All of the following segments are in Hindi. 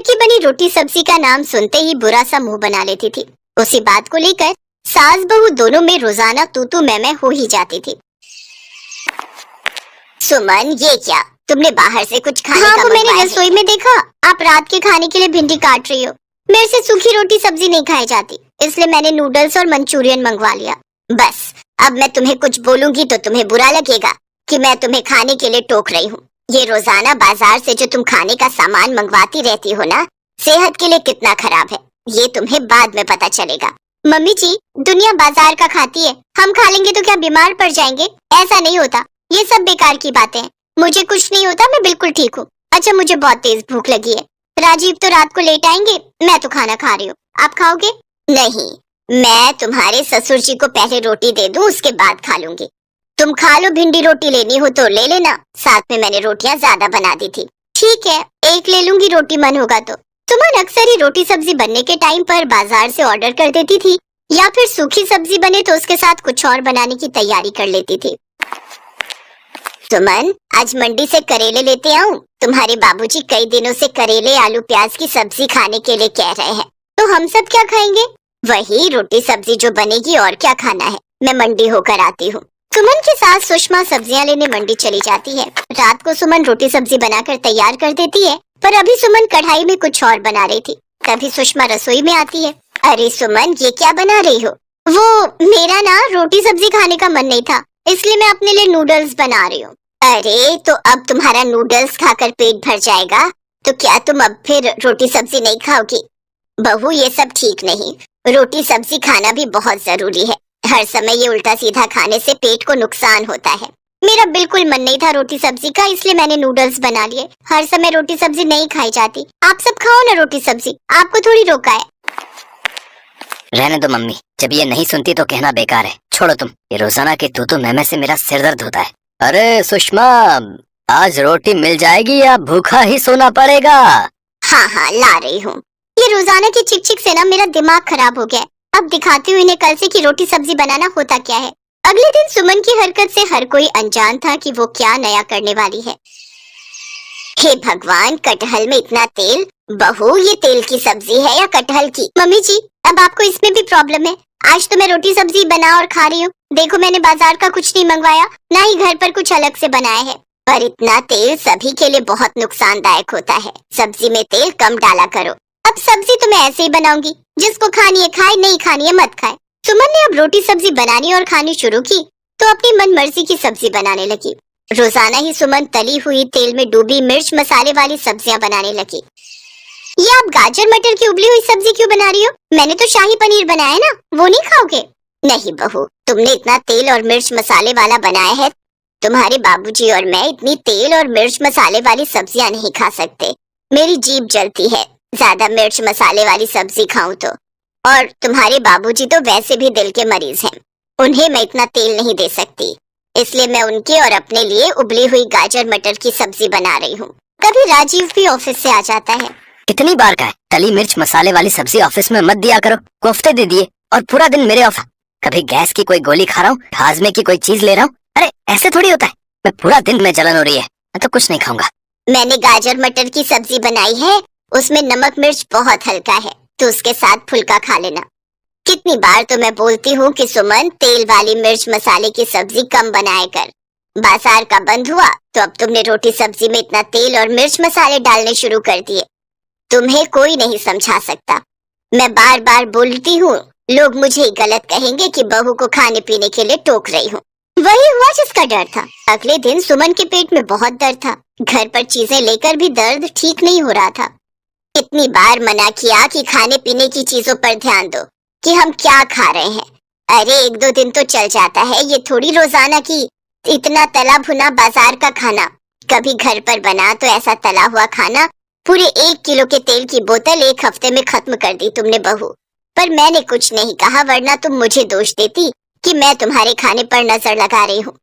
की बनी रोटी सब्जी का नाम सुनते ही बुरा सा मुंह बना लेती थी। उसी बात को लेकर सास बहू दोनों में रोजाना तू तू मैं हो ही जाती थी। सुमन, ये क्या तुमने बाहर से कुछ खाने का वो मैंने रसोई में देखा, आप रात के खाने के लिए भिंडी काट रही हो। मेरे से सूखी रोटी सब्जी नहीं खाई जाती, इसलिए मैंने नूडल्स और मंचूरियन मंगवा लिया। बस अब मैं तुम्हें कुछ बोलूंगी तो तुम्हें बुरा लगेगा कि मैं तुम्हें खाने के लिए टोक रही हूँ। ये रोजाना बाजार से जो तुम खाने का सामान मंगवाती रहती हो ना, सेहत के लिए कितना खराब है ये तुम्हें बाद में पता चलेगा। मम्मी जी, दुनिया बाजार का खाती है, हम खा लेंगे तो क्या बीमार पड़ जाएंगे? ऐसा नहीं होता, ये सब बेकार की बातें हैं। मुझे कुछ नहीं होता, मैं बिल्कुल ठीक हूँ। अच्छा, मुझे बहुत तेज भूख लगी है। राजीव तो रात को लेट आएंगे, मैं तो खाना खा रही हूँ, आप खाओगे? नहीं, मैं तुम्हारे ससुर जी को पहले रोटी दे दूं, उसके बाद खा लूंगी। तुम खा लो, भिंडी रोटी लेनी हो तो ले लेना, साथ में मैंने रोटियां ज्यादा बना दी थी। ठीक है, एक ले लूंगी रोटी, मन होगा तो। सुमन अक्सर ही रोटी सब्जी बनने के टाइम पर बाजार से ऑर्डर कर देती थी, या फिर सूखी सब्जी बने तो उसके साथ कुछ और बनाने की तैयारी कर लेती थी। सुमन, आज मंडी से करेले लेते आऊं? तुम्हारे बाबूजी कई दिनों से करेले आलू प्याज की सब्जी खाने के लिए कह रहे हैं, तो हम सब क्या खाएंगे? वही रोटी सब्जी जो बनेगी, और क्या खाना है। मैं मंडी होकर आती हूँ। सुमन के साथ सुषमा सब्जियां लेने मंडी चली जाती है। रात को सुमन रोटी सब्जी बनाकर तैयार कर देती है, पर अभी सुमन कढ़ाई में कुछ और बना रही थी। तभी सुषमा रसोई में आती है। अरे सुमन, ये क्या बना रही हो? वो मेरा ना रोटी सब्जी खाने का मन नहीं था, इसलिए मैं अपने लिए नूडल्स बना रही हूँ। अरे तो अब तुम्हारा नूडल्स खाकर पेट भर जाएगा, तो क्या तुम अब फिर रोटी सब्जी नहीं खाओगी? बहू, ये सब ठीक नहीं, रोटी सब्जी खाना भी बहुत जरूरी है। हर समय ये उल्टा सीधा खाने से पेट को नुकसान होता है। मेरा बिल्कुल मन नहीं था रोटी सब्जी का, इसलिए मैंने नूडल्स बना लिए। हर समय रोटी सब्जी नहीं खाई जाती, आप सब खाओ ना रोटी सब्जी, आपको थोड़ी रोका है। रहने दो मम्मी, जब ये नहीं सुनती तो कहना बेकार है। छोड़ो तुम, ये रोजाना के तू मैं से मेरा सिर दर्द होता है। अरे सुषमा, आज रोटी मिल जाएगी या भूखा ही सोना पड़ेगा? हाँ हाँ, ला रही हूँ। ये रोजाना की चिक चिक से ना मेरा दिमाग खराब हो गया। अब दिखाती हूँ इन्हें कल से कि रोटी सब्जी बनाना होता क्या है। अगले दिन सुमन की हरकत से हर कोई अनजान था कि वो क्या नया करने वाली है। हे भगवान, कटहल में इतना तेल। बहू, ये तेल की सब्जी है या कटहल की? मम्मी जी, अब आपको इसमें भी प्रॉब्लम है। आज तो मैं रोटी सब्जी बना और खा रही हूँ। देखो, मैंने बाजार का कुछ नहीं मंगवाया, ना ही घर पर कुछ अलग से बनाया है। पर इतना तेल सभी के लिए बहुत नुकसानदायक होता है। सब्जी में तेल कम डाला करो। अब सब्जी तो मैं ऐसे ही बनाऊंगी, जिसको खानी है खाए, नहीं खानी है मत खाए। सुमन ने अब रोटी सब्जी बनानी और खानी शुरू की तो अपनी मन मर्जी की सब्जी बनाने लगी। रोजाना ही सुमन तली हुई तेल में डूबी मिर्च मसाले वाली सब्जियां बनाने लगी। ये आप गाजर मटर की उबली हुई सब्जी क्यों बना रही हो? मैंने तो शाही पनीर बनाया ना, वो नहीं खाओगे? नहीं बहू, तुमने इतना तेल और मिर्च मसाले वाला बनाया है, तुम्हारे बाबूजी और मैं इतनी तेल और मिर्च मसाले वाली सब्जियां नहीं खा सकते। मेरी जीभ जलती है ज्यादा मिर्च मसाले वाली सब्जी खाऊं तो। और तुम्हारे बाबूजी तो वैसे भी दिल के मरीज हैं, उन्हें मैं इतना तेल नहीं दे सकती, इसलिए मैं उनके और अपने लिए उबली हुई गाजर मटर की सब्जी बना रही हूँ। कभी राजीव भी ऑफिस से आ जाता है। कितनी बार का है, तली मिर्च मसाले वाली सब्जी ऑफिस में मत दिया करो। कोफ्ते दे दिए और पूरा दिन मेरे ऑफिस। कभी गैस की कोई गोली खा रहा हूँ, हाजमे की कोई चीज ले रहा हूँ। अरे ऐसे थोड़ी होता है, मैं पूरा दिन में जलन हो रही है, मैं तो कुछ नहीं खाऊंगा। मैंने गाजर मटर की सब्जी बनाई है, उसमें नमक मिर्च बहुत हल्का है, तो उसके साथ फुल्का खा लेना। कितनी बार तो मैं बोलती हूँ कि सुमन, तेल वाली मिर्च मसाले की सब्जी कम बनाया कर। बाजार का बंद हुआ तो अब तुमने रोटी सब्जी में इतना तेल और मिर्च मसाले डालने शुरू कर दिए। तुम्हें कोई नहीं समझा सकता। मैं बार बार बोलती हूँ, लोग मुझे गलत कहेंगे कि बहू को खाने पीने के लिए टोक रही हूँ। वही हुआ जिसका डर था। अगले दिन सुमन के पेट में बहुत दर्द था। घर पर चीजें लेकर भी दर्द ठीक नहीं हो रहा था। कितनी बार मना किया कि खाने पीने की चीजों पर ध्यान दो, कि हम क्या खा रहे हैं। अरे एक दो दिन तो चल जाता है, ये थोड़ी रोजाना की इतना तला भुना बाजार का खाना। कभी घर पर बना तो ऐसा तला हुआ खाना, पूरे 1 किलो के तेल की बोतल 1 हफ्ते में खत्म कर दी तुमने बहू। पर मैंने कुछ नहीं कहा, वरना तुम मुझे दोष देती कि मैं तुम्हारे खाने पर नजर लगा रही हूँ।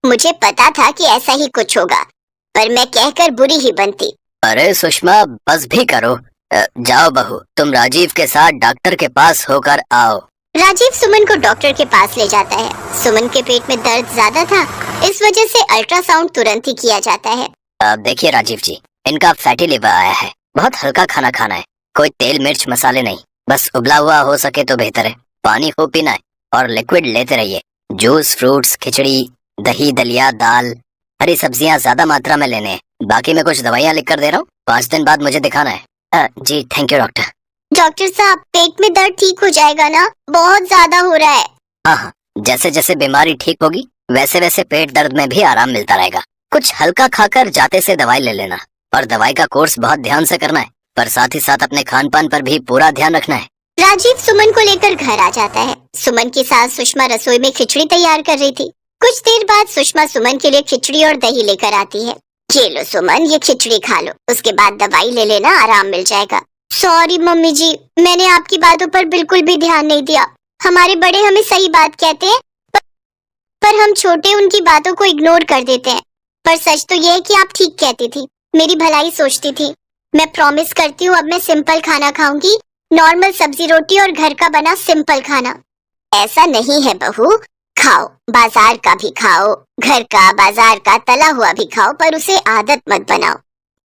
मुझे पता था कि ऐसा ही कुछ होगा, पर मैं कहकर बुरी ही बनती। अरे सुषमा, बस भी करो। जाओ बहू, तुम राजीव के साथ डॉक्टर के पास होकर आओ। राजीव सुमन को डॉक्टर के पास ले जाता है। सुमन के पेट में दर्द ज्यादा था, इस वजह से अल्ट्रासाउंड तुरंत ही किया जाता है। देखिए राजीव जी, इनका फैटी लिवर आया है। बहुत हल्का खाना खाना है, कोई तेल मिर्च मसाले नहीं, बस उबला हुआ हो सके तो बेहतर है। पानी खूब पीना है और लिक्विड लेते रहिए। जूस, फ्रूट्स, खिचड़ी, दही, दलिया, दाल, हरी सब्जियां ज्यादा मात्रा में लेने हैं। बाकी मैं कुछ दवाइयाँ लिख कर दे रहा हूँ, 5 दिन बाद मुझे दिखाना है। जी थैंक यू डॉक्टर। डॉक्टर साहब, पेट में दर्द ठीक हो जाएगा ना? बहुत ज्यादा हो रहा है। हाँ हाँ, जैसे जैसे बीमारी ठीक होगी वैसे वैसे पेट दर्द में भी आराम मिलता रहेगा। कुछ हल्का खाकर जाते से दवाई ले लेना, और दवाई का कोर्स बहुत ध्यान से करना है, पर साथ ही साथ अपने खान पान पर भी पूरा ध्यान रखना है। राजीव सुमन को लेकर घर आ जाता है। सुमन की सास सुषमा रसोई में खिचड़ी तैयार कर रही थी। कुछ देर बाद सुषमा सुमन के लिए खिचड़ी और दही लेकर आती है। ये लो सुमन, ये खिचड़ी खा लो, उसके बाद दवाई ले लेना, आराम मिल जाएगा। सॉरी मम्मी जी, मैंने आपकी बातों पर बिल्कुल भी ध्यान नहीं दिया। हमारे बड़े हमें सही बात कहते हैं, पर हम छोटे उनकी बातों को इग्नोर कर देते हैं। पर सच तो यह है कि आप ठीक कहती थी, मेरी भलाई सोचती थी। मैं प्रॉमिस करती हूँ अब मैं सिंपल खाना खाऊंगी, नॉर्मल सब्जी रोटी और घर का बना सिंपल खाना। ऐसा नहीं है बहू, खाओ, बाजार का भी खाओ, घर का बाजार का तला हुआ भी खाओ, पर उसे आदत मत बनाओ।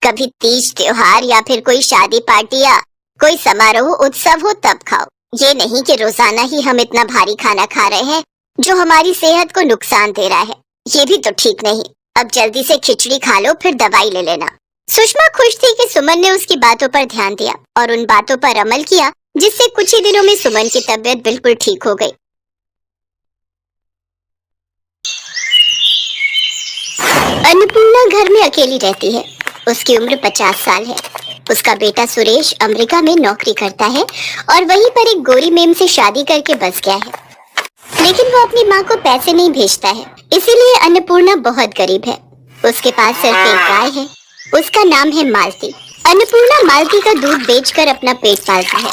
कभी तीज त्योहार या फिर कोई शादी पार्टी या कोई समारोह उत्सव हो तब खाओ। ये नहीं कि रोजाना ही हम इतना भारी खाना खा रहे हैं जो हमारी सेहत को नुकसान दे रहा है। ये भी तो ठीक नहीं। अब जल्दी से खिचड़ी खा लो, फिर दवाई ले लेना। सुषमा खुश थी कि सुमन ने उसकी बातों पर ध्यान दिया और उन बातों पर अमल किया, जिससे कुछ ही दिनों में सुमन की तबीयत बिल्कुल ठीक हो गई। अन्नपूर्णा घर में अकेली रहती है। उसकी उम्र 50 साल है। उसका बेटा सुरेश अमेरिका में नौकरी करता है और वहीं पर एक गोरी मेम से शादी करके बस गया है, लेकिन वो अपनी माँ को पैसे नहीं भेजता है, इसीलिए अन्नपूर्णा बहुत गरीब है। उसके पास सिर्फ एक गाय है, उसका नाम है मालती। अन्नपूर्णा मालती का दूध बेचकर अपना पेट पालती है।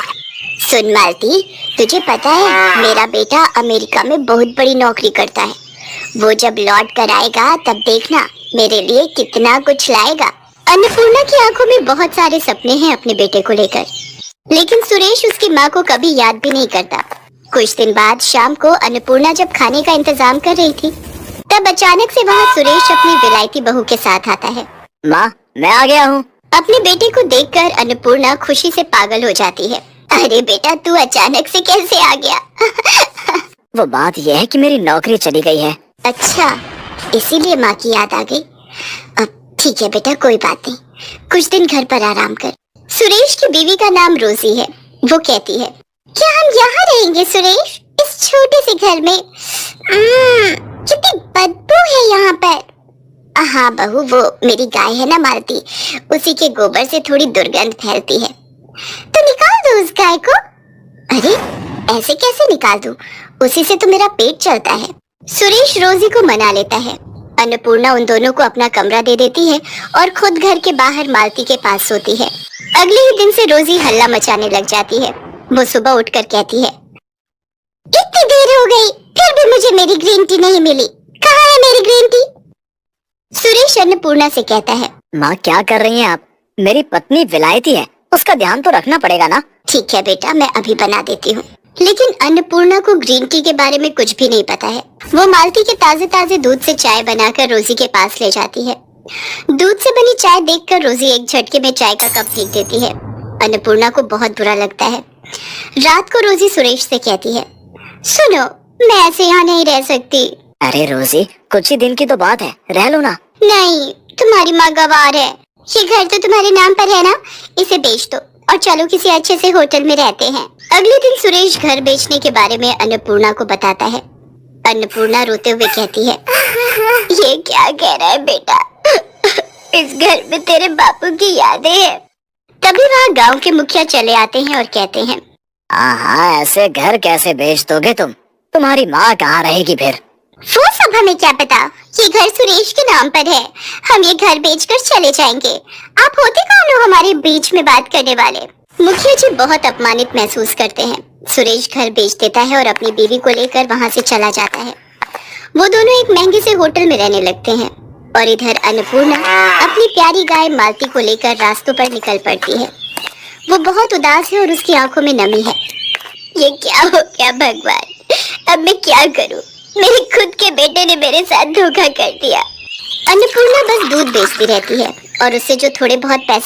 सुन मालती, तुझे पता है मेरा बेटा अमेरिका में बहुत बड़ी नौकरी करता है। वो जब लौट कर आएगा तब देखना मेरे लिए कितना कुछ लाएगा। अन्नपूर्णा की आंखों में बहुत सारे सपने हैं अपने बेटे को लेकर, लेकिन सुरेश उसकी माँ को कभी याद भी नहीं करता। कुछ दिन बाद शाम को अन्नपूर्णा जब खाने का इंतजाम कर रही थी, तब अचानक से वहाँ सुरेश अपनी विलायती बहू के साथ आता है। माँ, मैं आ गया हूँ। अपने बेटे को देखकर अन्नपूर्णा खुशी से पागल हो जाती है। अरे बेटा, तू अचानक से कैसे आ गया? वो बात यह है कि मेरी नौकरी चली गई है। अच्छा, इसीलिए माँ की याद आ गई। अब ठीक है बेटा, कोई बात नहीं, कुछ दिन घर पर आराम कर। सुरेश की बीवी का नाम रोजी है। वो कहती है, क्या हम यहाँ रहेंगे सुरेश, इस छोटे से घर में? कितनी बदबू है यहाँ पर। हाँ बहू, वो मेरी गाय है ना मालती, उसी के गोबर से थोड़ी दुर्गंध फैलती है, तो निकाल दो उस गाय को। अरे ऐसे कैसे निकाल दूं? उसी से तो मेरा पेट चलता है। सुरेश रोजी को मना लेता है। अन्नपूर्णा उन दोनों को अपना कमरा दे देती है और खुद घर के बाहर मालती के पास सोती है। अगले ही दिन से रोजी हल्ला मचाने लग जाती है। वो सुबह उठकर कहती है, इतनी देर हो गई फिर भी मुझे मेरी ग्रीन टी नहीं मिली, कहाँ है मेरी ग्रीन टी? सुरेश अन्नपूर्णा से कहता है, माँ क्या कर रही हैं आप? मेरी पत्नी विलायती है, उसका ध्यान तो रखना पड़ेगा ना। ठीक है बेटा, मैं अभी बना देती हूँ। लेकिन अन्नपूर्णा को ग्रीन टी के बारे में कुछ भी नहीं पता है। वो मालती के ताजे ताजे दूध से चाय बनाकर रोजी के पास ले जाती है। दूध से बनी चाय देखकर रोजी एक झटके में चाय का कप फेंक देती है। अन्नपूर्णा को बहुत बुरा लगता है। रात को रोजी सुरेश से कहती है, सुनो, मैं ऐसे यहाँ नहीं रह सकती। अरे रोजी, कुछ ही दिन की तो बात है, रह लो ना। नहीं, तुम्हारी माँ गवार है। ये घर तो तुम्हारे नाम पर है ना, इसे बेच दो और चलो किसी अच्छे से होटल में रहते हैं। अगले दिन सुरेश घर बेचने के बारे में अन्नपूर्णा को बताता है। अन्नपूर्णा रोते हुए कहती है, ये क्या कह रहा है बेटा? इस घर में तेरे बापू की यादें हैं। तभी वहाँ गांव के मुखिया चले आते हैं और कहते हैं, हाँ, ऐसे घर कैसे बेच दोगे तुम? तुम्हारी माँ कहाँ रहेगी फिर? वो सब हमें क्या पता, ये घर सुरेश के नाम पर है। हम ये घर बेचकर चले जाएंगे। आप होते कौन हो हमारे बीच में बात करने वाले? मुखिया जी बहुत अपमानित महसूस करते हैं। सुरेश घर बेच देता है और अपनी बीवी को लेकर वहाँ से चला जाता है। वो दोनों एक महंगे से होटल में रहने लगते हैं और इधर अन्नपूर्णा अपनी प्यारी गाय मालती को लेकर रास्तों पर निकल पड़ती है। वो बहुत उदास है और उसकी आंखों में नमी है। ये क्या हो गया भगवान, अब मैं क्या करूं? मेरे खुद के बेटे ने मेरे साथ धोखा कर दिया। अन्नपूर्णा बस दूध बेचती रहती है और उससे जो थोड़े बहुत पैसे